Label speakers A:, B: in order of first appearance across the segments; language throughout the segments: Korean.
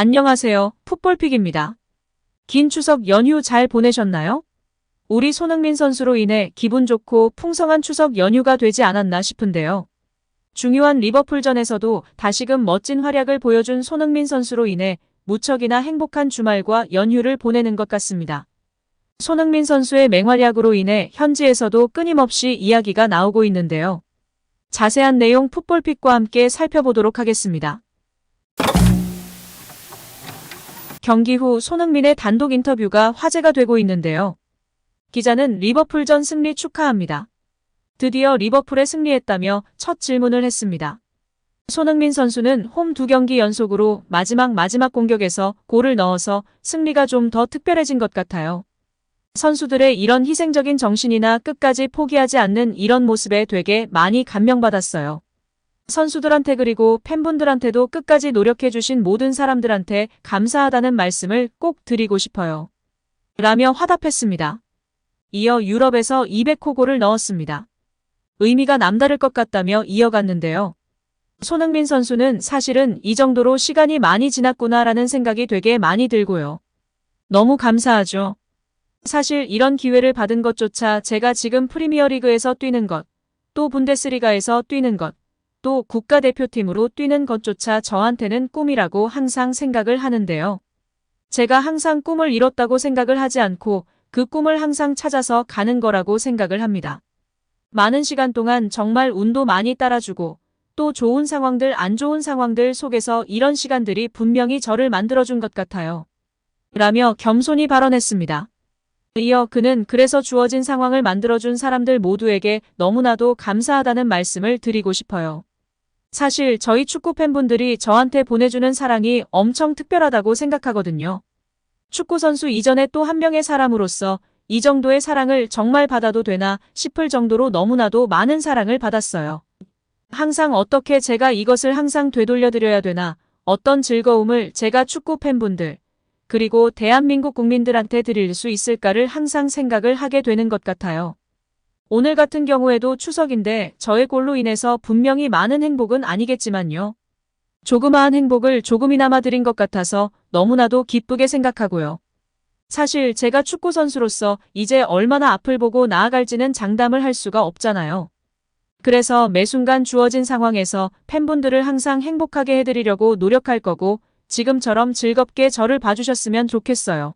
A: 안녕하세요. 풋볼픽입니다. 긴 추석 연휴 잘 보내셨나요? 우리 손흥민 선수로 인해 기분 좋고 풍성한 추석 연휴가 되지 않았나 싶은데요. 중요한 리버풀전에서도 다시금 멋진 활약을 보여준 손흥민 선수로 인해 무척이나 행복한 주말과 연휴를 보내는 것 같습니다. 손흥민 선수의 맹활약으로 인해 현지에서도 끊임없이 이야기가 나오고 있는데요. 자세한 내용 풋볼픽과 함께 살펴보도록 하겠습니다. 경기 후 손흥민의 단독 인터뷰가 화제가 되고 있는데요. 기자는 리버풀전 승리 축하합니다. 드디어 리버풀에 승리했다며 첫 질문을 했습니다. 손흥민 선수는 홈 2경기 연속으로 마지막 공격에서 골을 넣어서 승리가 좀 더 특별해진 것 같아요. 선수들의 이런 희생적인 정신이나 끝까지 포기하지 않는 이런 모습에 되게 많이 감명받았어요. 선수들한테 그리고 팬분들한테도 끝까지 노력해주신 모든 사람들한테 감사하다는 말씀을 꼭 드리고 싶어요. 라며 화답했습니다. 이어 유럽에서 200호 골을 넣었습니다. 의미가 남다를 것 같다며 이어갔는데요. 손흥민 선수는 사실은 이 정도로 시간이 많이 지났구나라는 생각이 되게 많이 들고요. 너무 감사하죠. 사실 이런 기회를 받은 것조차 제가 지금 프리미어리그에서 뛰는 것, 또 분데스리가에서 뛰는 것, 또 국가대표팀으로 뛰는 것조차 저한테는 꿈이라고 항상 생각을 하는데요. 제가 항상 꿈을 이뤘다고 생각을 하지 않고 그 꿈을 항상 찾아서 가는 거라고 생각을 합니다. 많은 시간 동안 정말 운도 많이 따라주고 또 좋은 상황들 안 좋은 상황들 속에서 이런 시간들이 분명히 저를 만들어준 것 같아요. 라며 겸손히 발언했습니다. 이어 그는 그래서 주어진 상황을 만들어준 사람들 모두에게 너무나도 감사하다는 말씀을 드리고 싶어요. 사실 저희 축구 팬분들이 저한테 보내주는 사랑이 엄청 특별하다고 생각하거든요. 축구선수 이전에 또 한 명의 사람으로서 이 정도의 사랑을 정말 받아도 되나 싶을 정도로 너무나도 많은 사랑을 받았어요. 항상 어떻게 제가 이것을 항상 되돌려드려야 되나, 어떤 즐거움을 제가 축구 팬분들, 그리고 대한민국 국민들한테 드릴 수 있을까를 항상 생각을 하게 되는 것 같아요. 오늘 같은 경우에도 추석인데 저의 골로 인해서 분명히 많은 행복은 아니겠지만요. 조그마한 행복을 조금이나마 드린 것 같아서 너무나도 기쁘게 생각하고요. 사실 제가 축구 선수로서 이제 얼마나 앞을 보고 나아갈지는 장담을 할 수가 없잖아요. 그래서 매 순간 주어진 상황에서 팬분들을 항상 행복하게 해드리려고 노력할 거고 지금처럼 즐겁게 저를 봐주셨으면 좋겠어요.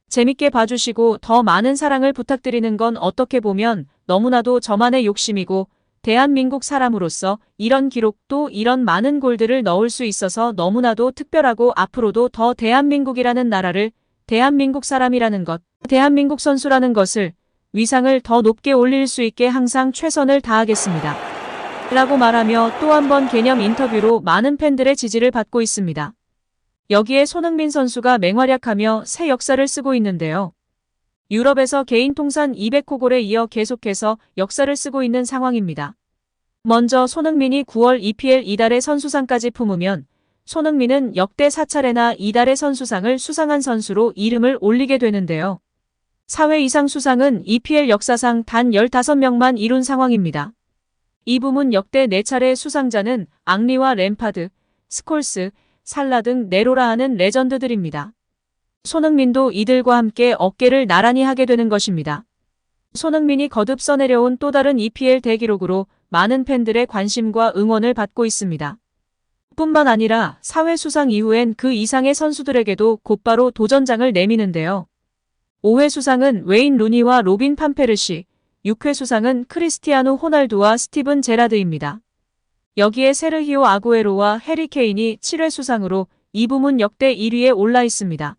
A: 재밌게 봐주시고 더 많은 사랑을 부탁드리는 건 어떻게 보면 너무나도 저만의 욕심이고 대한민국 사람으로서 이런 기록 또 이런 많은 골들을 넣을 수 있어서 너무나도 특별하고 앞으로도 더 대한민국이라는 나라를 대한민국 사람이라는 것, 대한민국 선수라는 것을 위상을 더 높게 올릴 수 있게 항상 최선을 다하겠습니다. 라고 말하며 또 한 번 개념 인터뷰로 많은 팬들의 지지를 받고 있습니다. 여기에 손흥민 선수가 맹활약하며 새 역사를 쓰고 있는데요. 유럽에서 개인 통산 200호 골에 이어 계속해서 역사를 쓰고 있는 상황입니다. 먼저 손흥민이 9월 EPL 이달의 선수상까지 품으면 손흥민은 역대 4차례나 이달의 선수상을 수상한 선수로 이름을 올리게 되는데요. 4회 이상 수상은 EPL 역사상 단 15명만 이룬 상황입니다. 이 부문 역대 4차례 수상자는 앙리와 램파드, 스콜스, 살라 등 네로라 하는 레전드들입니다. 손흥민도 이들과 함께 어깨를 나란히 하게 되는 것입니다. 손흥민이 거듭 써내려온 또 다른 EPL 대기록으로 많은 팬들의 관심과 응원을 받고 있습니다. 뿐만 아니라 4회 수상 이후엔 그 이상의 선수들에게도 곧바로 도전장을 내미는데요. 5회 수상은 웨인 루니와 로빈 판페르시, 6회 수상은 크리스티아누 호날두와 스티븐 제라드입니다. 여기에 세르히오 아구에로와 해리 케인이 7회 수상으로 이 부문 역대 1위에 올라 있습니다.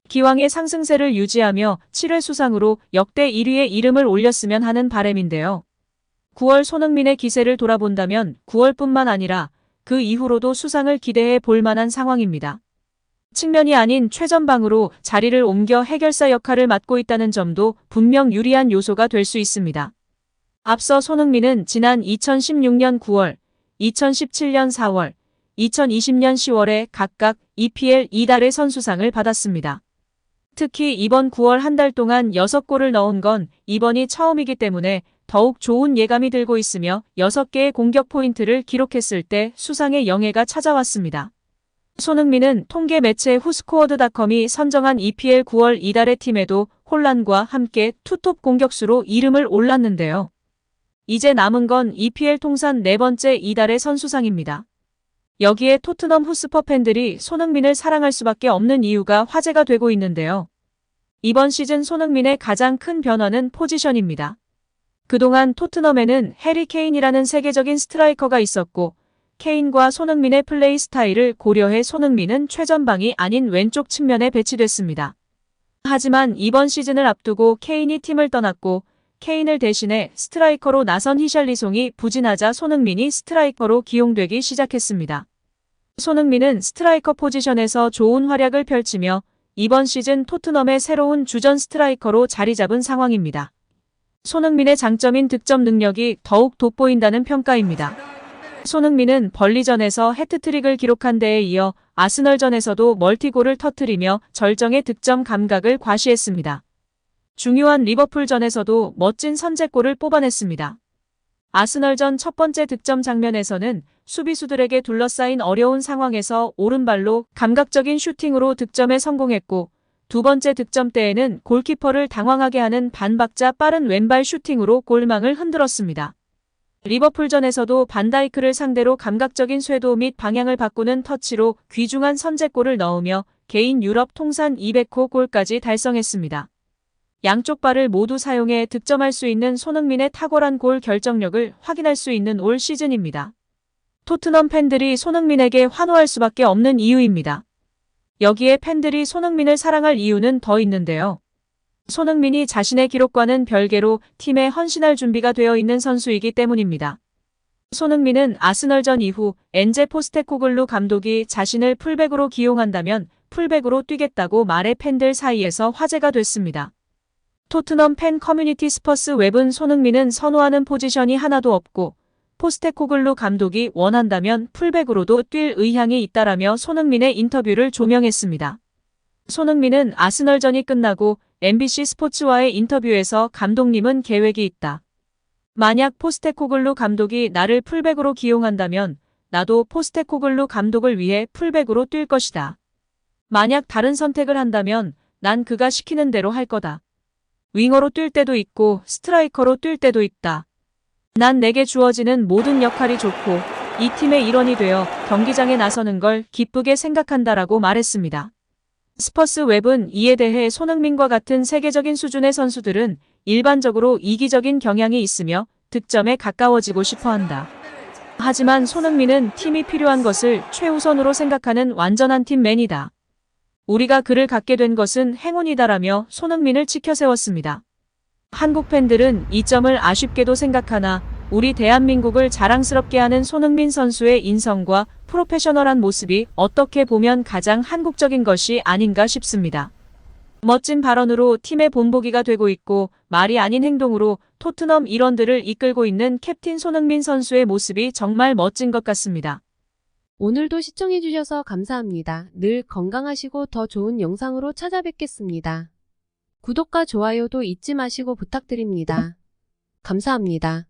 A: 기왕의 상승세를 유지하며 7회 수상으로 역대 1위에 이름을 올렸으면 하는 바람인데요. 9월 손흥민의 기세를 돌아본다면 9월뿐만 아니라 그 이후로도 수상을 기대해 볼 만한 상황입니다. 측면이 아닌 최전방으로 자리를 옮겨 해결사 역할을 맡고 있다는 점도 분명 유리한 요소가 될 수 있습니다. 앞서 손흥민은 지난 2016년 9월, 2017년 4월, 2020년 10월에 각각 EPL 이달의 선수상을 받았습니다. 특히 이번 9월 한 달 동안 6골을 넣은 건 이번이 처음이기 때문에 더욱 좋은 예감이 들고 있으며 6개의 공격 포인트를 기록했을 때 수상의 영예가 찾아왔습니다. 손흥민은 통계 매체 후스코어드닷컴이 선정한 EPL 9월 이달의 팀에도 혼란과 함께 투톱 공격수로 이름을 올랐는데요. 이제 남은 건 EPL 통산 4번째 이달의 선수상입니다. 여기에 토트넘 후스퍼 팬들이 손흥민을 사랑할 수밖에 없는 이유가 화제가 되고 있는데요. 이번 시즌 손흥민의 가장 큰 변화는 포지션입니다. 그동안 토트넘에는 해리 케인이라는 세계적인 스트라이커가 있었고 케인과 손흥민의 플레이 스타일을 고려해 손흥민은 최전방이 아닌 왼쪽 측면에 배치됐습니다. 하지만 이번 시즌을 앞두고 케인이 팀을 떠났고 케인을 대신해 스트라이커로 나선 히샬리송이 부진하자 손흥민이 스트라이커로 기용되기 시작했습니다. 손흥민은 스트라이커 포지션에서 좋은 활약을 펼치며 이번 시즌 토트넘의 새로운 주전 스트라이커로 자리 잡은 상황입니다. 손흥민의 장점인 득점 능력이 더욱 돋보인다는 평가입니다. 손흥민은 벌리전에서 해트트릭을 기록한 데에 이어 아스널전에서도 멀티골을 터뜨리며 절정의 득점 감각을 과시했습니다. 중요한 리버풀전에서도 멋진 선제골을 뽑아냈습니다. 아스널전 첫 번째 득점 장면에서는 수비수들에게 둘러싸인 어려운 상황에서 오른발로 감각적인 슈팅으로 득점에 성공했고 두 번째 득점 때에는 골키퍼를 당황하게 하는 반박자 빠른 왼발 슈팅으로 골망을 흔들었습니다. 리버풀전에서도 반다이크를 상대로 감각적인 쇄도 및 방향을 바꾸는 터치로 귀중한 선제골을 넣으며 개인 유럽 통산 200호 골까지 달성했습니다. 양쪽 발을 모두 사용해 득점할 수 있는 손흥민의 탁월한 골 결정력을 확인할 수 있는 올 시즌입니다. 토트넘 팬들이 손흥민에게 환호할 수밖에 없는 이유입니다. 여기에 팬들이 손흥민을 사랑할 이유는 더 있는데요. 손흥민이 자신의 기록과는 별개로 팀에 헌신할 준비가 되어 있는 선수이기 때문입니다. 손흥민은 아스널전 이후 엔제 포스테코글루 감독이 자신을 풀백으로 기용한다면 풀백으로 뛰겠다고 말해 팬들 사이에서 화제가 됐습니다. 토트넘 팬 커뮤니티 스퍼스 웹은 손흥민은 선호하는 포지션이 하나도 없고 포스테코글루 감독이 원한다면 풀백으로도 뛸 의향이 있다라며 손흥민의 인터뷰를 조명했습니다. 손흥민은 아스널전이 끝나고 MBC 스포츠와의 인터뷰에서 감독님은 계획이 있다. 만약 포스테코글루 감독이 나를 풀백으로 기용한다면 나도 포스테코글루 감독을 위해 풀백으로 뛸 것이다. 만약 다른 선택을 한다면 난 그가 시키는 대로 할 거다. 윙어로 뛸 때도 있고 스트라이커로 뛸 때도 있다. 난 내게 주어지는 모든 역할이 좋고 이 팀의 일원이 되어 경기장에 나서는 걸 기쁘게 생각한다라고 말했습니다. 스퍼스 웹은 이에 대해 손흥민과 같은 세계적인 수준의 선수들은 일반적으로 이기적인 경향이 있으며 득점에 가까워지고 싶어한다. 하지만 손흥민은 팀이 필요한 것을 최우선으로 생각하는 완전한 팀맨이다. 우리가 그를 갖게 된 것은 행운이다라며 손흥민을 치켜세웠습니다. 한국 팬들은 이 점을 아쉽게도 생각하나 우리 대한민국을 자랑스럽게 하는 손흥민 선수의 인성과 프로페셔널한 모습이 어떻게 보면 가장 한국적인 것이 아닌가 싶습니다. 멋진 발언으로 팀의 본보기가 되고 있고 말이 아닌 행동으로 토트넘 일원들을 이끌고 있는 캡틴 손흥민 선수의 모습이 정말 멋진 것 같습니다.
B: 오늘도 시청해주셔서 감사합니다. 늘 건강하시고 더 좋은 영상으로 찾아뵙겠습니다. 구독과 좋아요도 잊지 마시고 부탁드립니다. 감사합니다.